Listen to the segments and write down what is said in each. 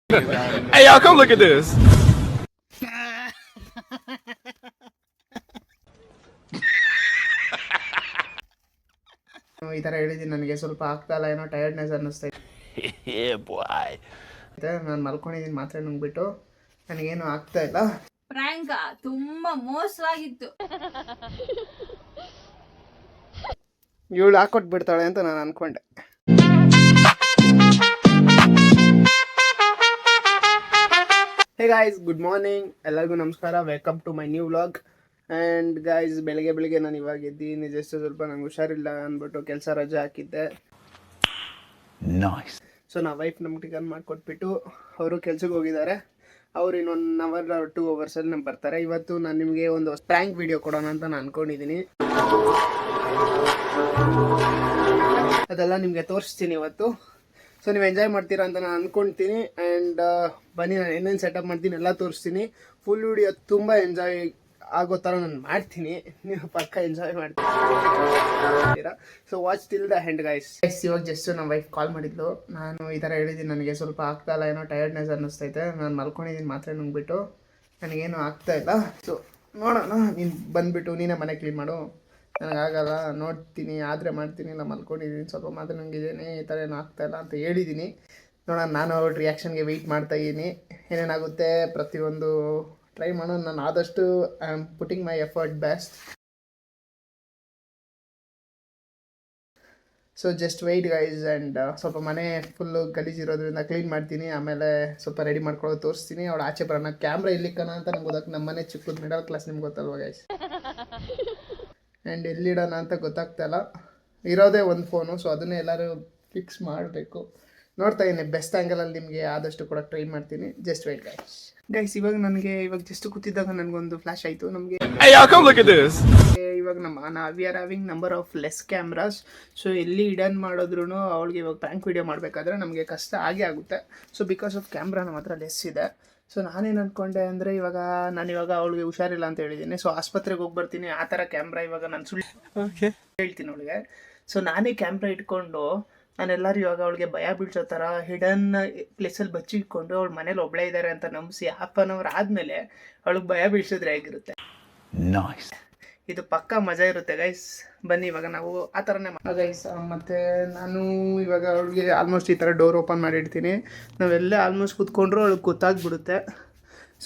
Hey, y'all, come look at this. ಈ ಥರ ಹೇಳಿದ್ದೀನಿ, ನನಗೆ ಸ್ವಲ್ಪ ಆಗ್ತಾಯಿಲ್ಲ, ಏನೋ ಟಯರ್ಡ್ನೆಸ್ ಅನ್ನಿಸ್ತಾ ಇದೆ. ನಾನು ಮಲ್ಕೊಂಡಿದ್ದೀನಿ ಮಾತ್ರೆ ನುಂಗ್ಬಿಟ್ಟು, ನನಗೇನು ಆಗ್ತಾ ಇಲ್ಲ. ಪ್ರಾಂಕ ತುಂಬಾ ಮೋಸವಾಗಿತ್ತು. ಇವಳು ಹಾಕೊಟ್ಬಿಡ್ತಾಳೆ ಅಂತ ನಾನು ಅನ್ಕೊಂಡೆ. ಹೇ ಗಾಯ್ಸ್, ಗುಡ್ ಮಾರ್ನಿಂಗ್, ಎಲ್ಲರಿಗೂ ನಮಸ್ಕಾರ. Welcome to my new vlog. And guys, ಬೆಳಗ್ಗೆ ನಾನು ಇವಾಗ ಇದ್ದೀನಿ. ಜಸ್ಟ್ ಸ್ವಲ್ಪ ನಂಗೆ ಹುಷಾರಿಲ್ಲ ಅಂದ್ಬಿಟ್ಟು ಕೆಲಸ ರಜೆ ಹಾಕಿದ್ದೆ. ಸೊ ನಾ ವೈಫ್ ನಮ್ಗೆ ಟಿಕನ್ ಮಾಡಿಕೊಟ್ಬಿಟ್ಟು ಅವರು ಕೆಲ್ಸಕ್ಕೆ ಹೋಗಿದ್ದಾರೆ. ಅವ್ರು ಇನ್ನೊಂದು ಅವರ್ 2 ಅವರ್ಸಲ್ಲಿ ನಮ್ಗೆ ಬರ್ತಾರೆ. ಇವತ್ತು ನಾನು ನಿಮಗೆ ಒಂದು ಪ್ರ್ಯಾಂಕ್ ವಿಡಿಯೋ ಕೊಡೋಣ ಅಂತ ನಾನು ಅಂದ್ಕೊಂಡಿದ್ದೀನಿ. ಅದೆಲ್ಲ ನಿಮಗೆ ತೋರಿಸ್ತೀನಿ ಇವತ್ತು. ಸೊ ನೀವು ಎಂಜಾಯ್ ಮಾಡ್ತೀರಾ ಅಂತ ನಾನು ಅಂದ್ಕೊಳ್ತೀನಿ. ಆ್ಯಂಡ್ ಬನ್ನಿ, ನಾನು ಏನೇನು ಸೆಟಪ್ ಮಾಡ್ತೀನಿ ಎಲ್ಲ ತೋರಿಸ್ತೀನಿ. ಫುಲ್ ವಿಡಿಯೋ ತುಂಬ ಎಂಜಾಯ್ ಆಗೋ ಥರ ನಾನು ಮಾಡ್ತೀನಿ. ನೀವು ಪಕ್ಕ ಎಂಜಾಯ್ ಮಾಡ್ತೀರಾ. So watch till the end guys. ಇವಾಗ ಜಸ್ಟ್ ನಮ್ಮ ವೈಫ್ ಕಾಲ್ ಮಾಡಿದ್ಲು. ನಾನು ಈ ಥರ ಹೇಳಿದ್ದೀನಿ, ನನಗೆ ಸ್ವಲ್ಪ ಆಗ್ತಾಯಿಲ್ಲ, ಏನೋ ಟಯರ್ಡ್ನೆಸ್ ಅನ್ನಿಸ್ತೈತೆ. ನಾನು ಮಲ್ಕೊಂಡಿದ್ದೀನಿ ಮಾತ್ರೆ ನುಂಗ್ಬಿಟ್ಟು, ನನಗೇನು ಆಗ್ತಾಯಿಲ್ಲ. ಸೊ ನೋಡೋಣ, ನೀನು ಬಂದುಬಿಟ್ಟು ನೀನೇ ಮನೆ ಕ್ಲೀನ್ ಮಾಡು. ನನಗಾಗಲ್ಲ, ನೋಡ್ತೀನಿ, ಆದರೆ ಮಾಡ್ತೀನಿ. ಇಲ್ಲ ಮಲ್ಕೊಂಡಿದ್ದೀನಿ, ಸ್ವಲ್ಪ ಮಾತ್ರ ನಂಗಿದ್ದೀನಿ, ಈ ಥರ ಏನೂ ಆಗ್ತಾಯಿಲ್ಲ ಅಂತ ಹೇಳಿದ್ದೀನಿ. ನೋಡೋಣ, ನಾನು ಅವ್ರ ರಿಯಾಕ್ಷನ್ಗೆ ವೆಯ್ಟ್ ಮಾಡ್ತಾಯಿದ್ದೀನಿ. ಏನೇನಾಗುತ್ತೆ ಪ್ರತಿಯೊಂದು ಟ್ರೈ ಮಾಡೋಣ. ನಾನು ಆದಷ್ಟು I am putting my effort best. So just weight guys. And ಸ್ವಲ್ಪ ಮನೆ ಫುಲ್ಲು ಗಲೀಜಿರೋದ್ರಿಂದ ಕ್ಲೀನ್ ಮಾಡ್ತೀನಿ. ಆಮೇಲೆ ಸ್ವಲ್ಪ ರೆಡಿ ಮಾಡ್ಕೊಳ್ಳೋದು ತೋರಿಸ್ತೀನಿ. ಅವಳು ಆಚೆ ಬರೋಣ. ಕ್ಯಾಮ್ರಾ ಇಲ್ಲಿಕ್ಕನ ಅಂತ ನಮ್ಗೆ ಗೊತ್ತಾಗ, ನಮ್ಮ ಮನೆ ಚಿಕ್ಕದು ಮಿಡಲ್ ಕ್ಲಾಸ್, ನಿಮ್ಗೆ ಗೊತ್ತಲ್ವ ಗೈಸ್. ಆ್ಯಂಡ್ ಎಲ್ಲಿಡೋಣ ಅಂತ ಗೊತ್ತಾಗ್ತಾಯಿಲ್ಲ. ಇರೋದೇ ಒಂದು ಫೋನು, ಸೊ ಅದನ್ನೇ ಎಲ್ಲರೂ ಫಿಕ್ಸ್ ಮಾಡಬೇಕು. ನೋಡ್ತಾ ಇದ್ದೀನಿ, ಬೆಸ್ಟ್ ಆ್ಯಂಗಲಲ್ಲಿ ನಿಮಗೆ ಆದಷ್ಟು ಕೂಡ ಟ್ರೈ ಮಾಡ್ತೀನಿ. Just weight guys. ಇವಾಗ ಜಸ್ಟ್ ಕೂತಿದ್ದಾಗ ನನಗೊಂದು ಫ್ಲ್ಯಾಶ್ ಆಯಿತು. ನಮಗೆ Hey, y'all, come look at this. ಇವಾಗ we are having number of less cameras. So ಎಲ್ಲಿ ಇಡನ್ ಮಾಡಿದ್ರು ಅವಳಿಗೆ ಇವಾಗ ಪ್ರ್ಯಾಂಕ್ ವಿಡಿಯೋ ಮಾಡಬೇಕಾದ್ರೆ ನಮಗೆ ಕಷ್ಟ ಆಗೇ ಆಗುತ್ತೆ. ಸೊ ಬಿಕಾಸ್ ಆಫ್ ಕ್ಯಾಮ್ರಾ ನಮ್ಮ ಹತ್ರ ಲೆಸ್ ಇದೆ. ಸೊ ನಾನೇನು ಅಂದ್ಕೊಂಡೆ ಅಂದರೆ, ನಾನಿವಾಗ ಅವಳಿಗೆ ಹುಷಾರಿಲ್ಲ ಅಂತ ಹೇಳಿದ್ದೀನಿ. ಸೊ ಆಸ್ಪತ್ರೆಗೆ ಹೋಗಿ ಬರ್ತೀನಿ, ಆ ಥರ ಕ್ಯಾಮ್ರಾ ಇವಾಗ ನಾನು ಸುಳ್ಳು ಹೇಳ್ತೀನಿ ಅವಳಿಗೆ. ಸೊ ನಾನೇ ಕ್ಯಾಮ್ರಾ ಇಟ್ಕೊಂಡು ನಾನೆಲ್ಲರೂ ಇವಾಗ ಅವಳಿಗೆ ಭಯ ಬೀಳ್ಸೋ ಥರ ಹಿಡನ್ ಪ್ಲೇಸಲ್ಲಿ ಬಚ್ಚಿಟ್ಕೊಂಡು ಅವಳು ಮನೇಲಿ ಒಬ್ಬಳೇ ಇದ್ದಾರೆ ಅಂತ ನಂಬಿಸಿ ½ ಆದಮೇಲೆ ಅವಳಿಗೆ ಭಯ ಬೀಳ್ಸಿದ್ರೆ ಹೇಗಿರುತ್ತೆ. ಇದು ಪಕ್ಕಾ ಮಜಾ ಇರುತ್ತೆ ಗೈಸ್. ಬನ್ನಿ ಇವಾಗ ನಾವು ಆ ಥರನೇ ಗೈಸ್. ಮತ್ತು ನಾನು ಇವಾಗ ಅವಳಿಗೆ ಆಲ್ಮೋಸ್ಟ್ ಈ ಥರ ಡೋರ್ ಓಪನ್ ಮಾಡಿಡ್ತೀನಿ. ನಾವೆಲ್ಲೇ ಆಲ್ಮೋಸ್ಟ್ ಕೂತ್ಕೊಂಡ್ರು ಅವಳಿಗೆ ಗೊತ್ತಾಗ್ಬಿಡುತ್ತೆ.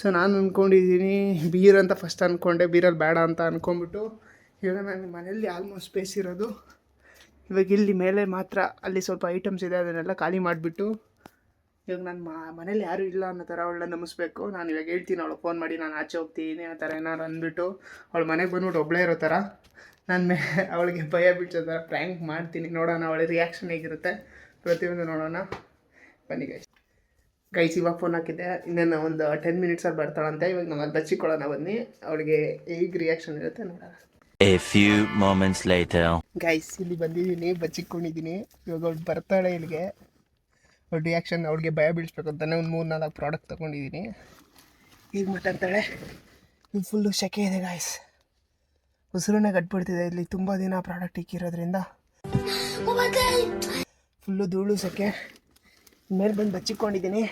ಸೊ ನಾನು ಅಂದ್ಕೊಂಡಿದ್ದೀನಿ ಬೀರ್ ಅಂತ ಫಸ್ಟ್ ಅಂದ್ಕೊಂಡೆ, ಬೀರಲ್ಲಿ ಬೇಡ ಅಂತ ಅಂದ್ಕೊಂಡ್ಬಿಟ್ಟು ಇವಾಗ ನಾನು ಮನೆಯಲ್ಲಿ ಆಲ್ಮೋಸ್ಟ್ ಸ್ಪೇಸ್ ಇರೋದು. ಇವಾಗ ಇಲ್ಲಿ ಮೇಲೆ ಮಾತ್ರ ಅಲ್ಲಿ ಸ್ವಲ್ಪ ಐಟಮ್ಸ್ ಇದೆ, ಅದನ್ನೆಲ್ಲ ಖಾಲಿ ಮಾಡಿಬಿಟ್ಟು ಇವಾಗ ನಾನು ಮನೇಲಿ ಯಾರೂ ಇಲ್ಲ ಅನ್ನೋ ಥರ ಅವಳನ್ನ ನಂಬಿಸ್ಬೇಕು. ನಾನು ಇವಾಗ ಹೇಳ್ತೀನಿ ಅವಳು ಫೋನ್ ಮಾಡಿ, ನಾನು ಆಚೆ ಹೋಗ್ತೀನಿ ಆ ಥರ ಏನಾರು ಅಂದ್ಬಿಟ್ಟು ಅವಳು ಮನೆಗೆ ಬಂದ್ಬಿಟ್ಟು ಒಬ್ಬಳೇ ಇರೋ ಥರ ನಾನು ಅವಳಿಗೆ ಭಯ ಬೀಳ್ಸೋ ಥರ ಪ್ರ್ಯಾಂಕ್ ಮಾಡ್ತೀನಿ. ನೋಡೋಣ ಅವಳ ರಿಯಾಕ್ಷನ್ ಹೇಗಿರುತ್ತೆ, ಪ್ರತಿಯೊಂದು ನೋಡೋಣ. ಬನ್ನಿ ಗೈಸ್ ಇವಾಗ ಫೋನ್ ಹಾಕಿದ್ದೆ. ಇನ್ನೇನು ಒಂದು 10 ಮಿನಿಟ್ಸಲ್ಲಿ ಬರ್ತಾಳಂತೆ. ಇವಾಗ ನಾವು ಅಲ್ಲಿ ಬಚ್ಚಿಕೊಳ್ಳೋಣ. ಬನ್ನಿ ಅವಳಿಗೆ ಹೇಗೆ ರಿಯಾಕ್ಷನ್ ಇರುತ್ತೆ ನೋಡೋಣ. A few moments later. Guys ಇಲ್ಲಿ ಬಂದಿದ್ದೀನಿ, ಬಚ್ಚಿಕೊಂಡಿದ್ದೀನಿ. ಇವಾಗ ಅವಳು ಬರ್ತಾಳೆ ಇಲ್ಲಿಗೆ. ಅವಳ ರಿಯಾಕ್ಷನ್, ಅವಳಿಗೆ ಭಯ ಬೀಳಿಸ್ಬೇಕು ಅಂತಾನೆ ಒಂದು 3-4 ಪ್ರಾಡಕ್ಟ್ ತೊಗೊಂಡಿದ್ದೀನಿ. ಈಗ ಮಾತಾಡ್ತಾಳೆ. ಇದು ಫುಲ್ಲು ಸೆಕೆ ಇದೆ ಗಾಯ್ಸ್, ಉಸಿರನ್ನೇ ಕಟ್ಬಿಡ್ತಿದೆ ಇಲ್ಲಿ ತುಂಬ ದಿನ ಪ್ರಾಡಕ್ಟ್ ಇಕ್ಕಿರೋದ್ರಿಂದ. ಫುಲ್ಲು ಧೂಳು ಸೆಕೆ. ಮೇಲೆ ಬಂದು ಬಚ್ಚಿಕೊಂಡಿದ್ದೀನಿ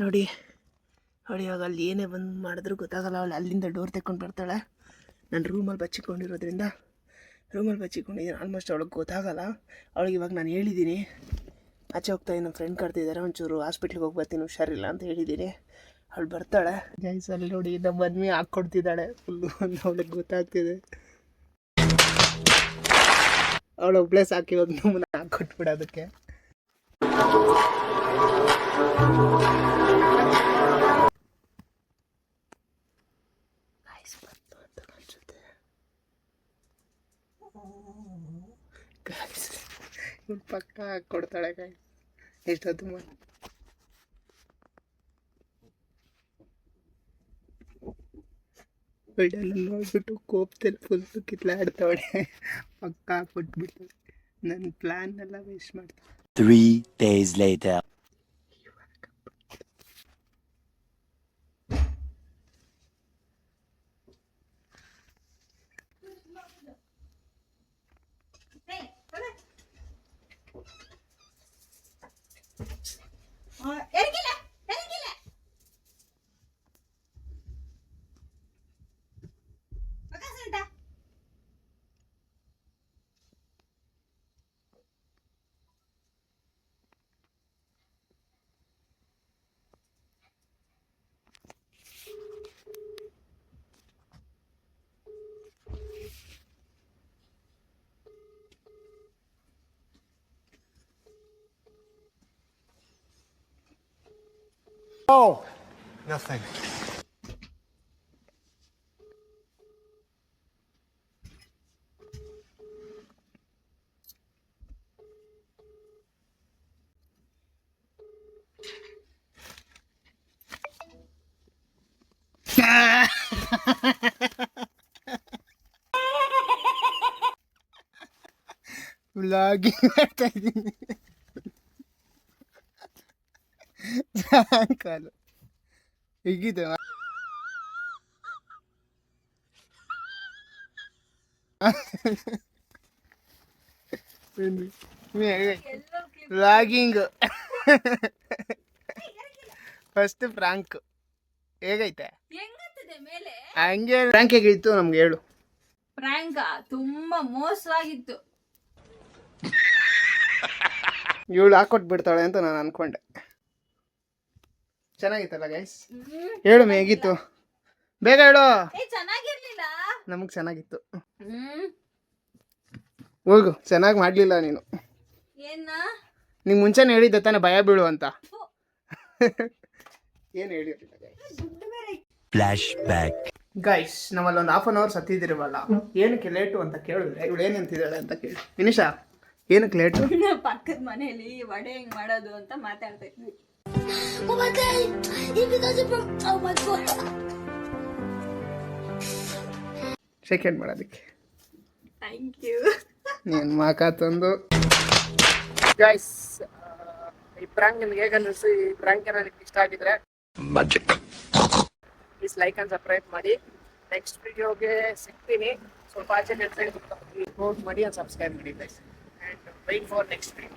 ನೋಡಿ. ಇವಾಗ ಅಲ್ಲಿ ಏನೇ ಬಂದು ಮಾಡಿದ್ರೂ ಗೊತ್ತಾಗಲ್ಲ. ಅವಳು ಅಲ್ಲಿಂದ ಡೋರ್ ತೆಕ್ಕೊಂಡು ಬರ್ತಾಳೆ. ನಾನು ರೂಮಲ್ಲಿ ಬಚ್ಚಿಕೊಂಡಿರೋದ್ರಿಂದ ಆಲ್ಮೋಸ್ಟ್ ಅವಳಿಗೆ ಗೊತ್ತಾಗಲ್ಲ. ಅವಳಿಗೆ ಇವಾಗ ನಾನು ಹೇಳಿದ್ದೀನಿ ಆಚೆ ಹೋಗ್ತಾಯಿದ್ದೀನಿ, ನಮ್ಮ ಫ್ರೆಂಡ್ ಕರ್ತಿದ್ದಾರೆ, ಒಂಚೂರು ಹಾಸ್ಪಿಟ್ಲಿಗೆ ಹೋಗಿ ಬರ್ತೀನಿ, ಹುಷಾರಿಲ್ಲ ಅಂತ ಹೇಳಿದ್ದೀನಿ. ಅವಳು ಬರ್ತಾಳೆ ಗೈಸ್. ಅಲ್ಲಿ ನೋಡಿ ನಮ್ಮ ಮದ್ವೆ ಹಾಕ್ಕೊಡ್ತಿದ್ದಾಳೆ ಫುಲ್ಲು ಅಂತ ಅವಳಿಗೆ ಗೊತ್ತಾಗ್ತಿದೆ. ಅವಳು ಒಬ್ಬಳೇ ಸಾಕಿ ಇವಾಗ ನಮ್ಮನ್ನ ಹಾಕ್ಕೊಟ್ಬಿಡೋದಕ್ಕೆ. ಪಕ್ಕ ಕೊಡ್ತಾಳೆ ಗಾಯ್ಸ್. ಎಷ್ಟೊತ್ತು ನೋಡ್ಬಿಟ್ಟು ಕೋಪದಲ್ಲಿ ಫುಲ್ಲು ಕಿತ್ಲಾಡ್ತಾವಳೆ. ಪಕ್ಕ ಕೊಟ್ಬಿಡ್ತಾಳೆ. ನನ್ನ ಪ್ಲ್ಯಾನ್ ಎಲ್ಲ ವೇಸ್ಟ್ ಮಾಡ್ತಾಳೆ. 3 days later. Nothing. ವ್ಲಾಗಿಂಗ್ ಮಾಡ್ತಾ ಇದ್ದೀನಿ. ಸಾಯಂಕಾಲ ಹೀಗಿದೆ. ವ್ಲಾಗಿಂಗ್ ಫಸ್ಟ್ ಫ್ರಾಂಕ್ ಹೇಗೈತೆ? ಹೆಂಗತ್ತದೆ ಮೇಲೆ ಹಂಗೆ ಫ್ರಾಂಕ್ ಹೇಗಿತ್ತು ನಮ್ಗೆ ಹೇಳು. ಪ್ರಾಂಕ ತುಂಬಾ ಮೋಸವಾಗಿತ್ತು. ಇವಳು ಹಾಕೊಟ್ಬಿಡ್ತಾಳೆ ಅಂತ ನಾನು ಅನ್ಕೊಂಡೆ. ಚೆನ್ನಾಗಿತ್ತಲ್ಲ ಗೈಸ್? ಹೇಳು ಹೇಗಿತ್ತು, ಬೇಗ ಹೇಳು. ಚೆನ್ನಾಗಿರ್ಲಿಲ್ಲ. ನಮಗ್ ಚೆನ್ನಾಗಿತ್ತು. ಹೋಗು, ಚೆನ್ನಾಗಿ ಮಾಡ್ಲಿಲ್ಲ ನೀನು. ಏನ ನಿಂಗೆ ಮುಂಚೆನೆ ಹೇಳಿದ್ದೆ ತಾನೆ ಭಯ ಬೀಳು ಅಂತ. ಏನು ಹೇಳಿರಲಿಲ್ಲ Flashback. ಗೈಸ್. ನಾವಲ್ಲಿ ಒಂದು ಹಾಫ್ ಅನ್ ಅವರ್ ಸತ್ತಿದಿರವಲ್ಲ, ಏನಕ್ಕೆ ಲೇಟು ಅಂತ ಕೇಳಿದ್ರೆ ಇವಳು ಏನಂತಿದ್ದಾಳೆ ಅಂತ ಕೇಳಿ. ವಿನಿಶಾ, ಏನಕ್ಕೆ ಲೇಟು? ಪಕ್ಕದ ಮನೆಯಲ್ಲಿ ವಡೆ ಹೆಂಗ್ ಮಾಡೋದು ಅಂತ ಮಾತಾಡ್ತಾ ಇದ್ವಿ. Oh my god! If it doesn't from oh my god! Second ಮಾಡೋದಕ್ಕೆ ಥ್ಯಾಂಕ್ ಯು. ನೀನು ಮಾಕ ತಂದು. ಗೈಸ್, ಈ ಪ್ರಾಂಕ್ ನಿಮ್ಗೆ ಹೇಗೆ ಅನ್ನಿಸ್ತು? ಈ ಪ್ರಾಂಕ್ ಏನಾದ್ರು ಇಷ್ಟ ಆಗಿದ್ರೆ ಪ್ಲೀಸ್ ಲೈಕ್ ಅಂಡ್ ಸಬ್ಸ್ಕ್ರೈಬ್ ಮಾಡಿ. ನೆಕ್ಸ್ಟ್ ವಿಡಿಯೋಗೆ ಸಿಗ್ತೀನಿ. ಸ್ವಲ್ಪ ಆಚೆ ಕೆಲಸ ಮಾಡಿ ಅಂಡ್ ಸಬ್ಸ್ಕ್ರೈಬ್ ಮಾಡಿ guys. And wait for next video.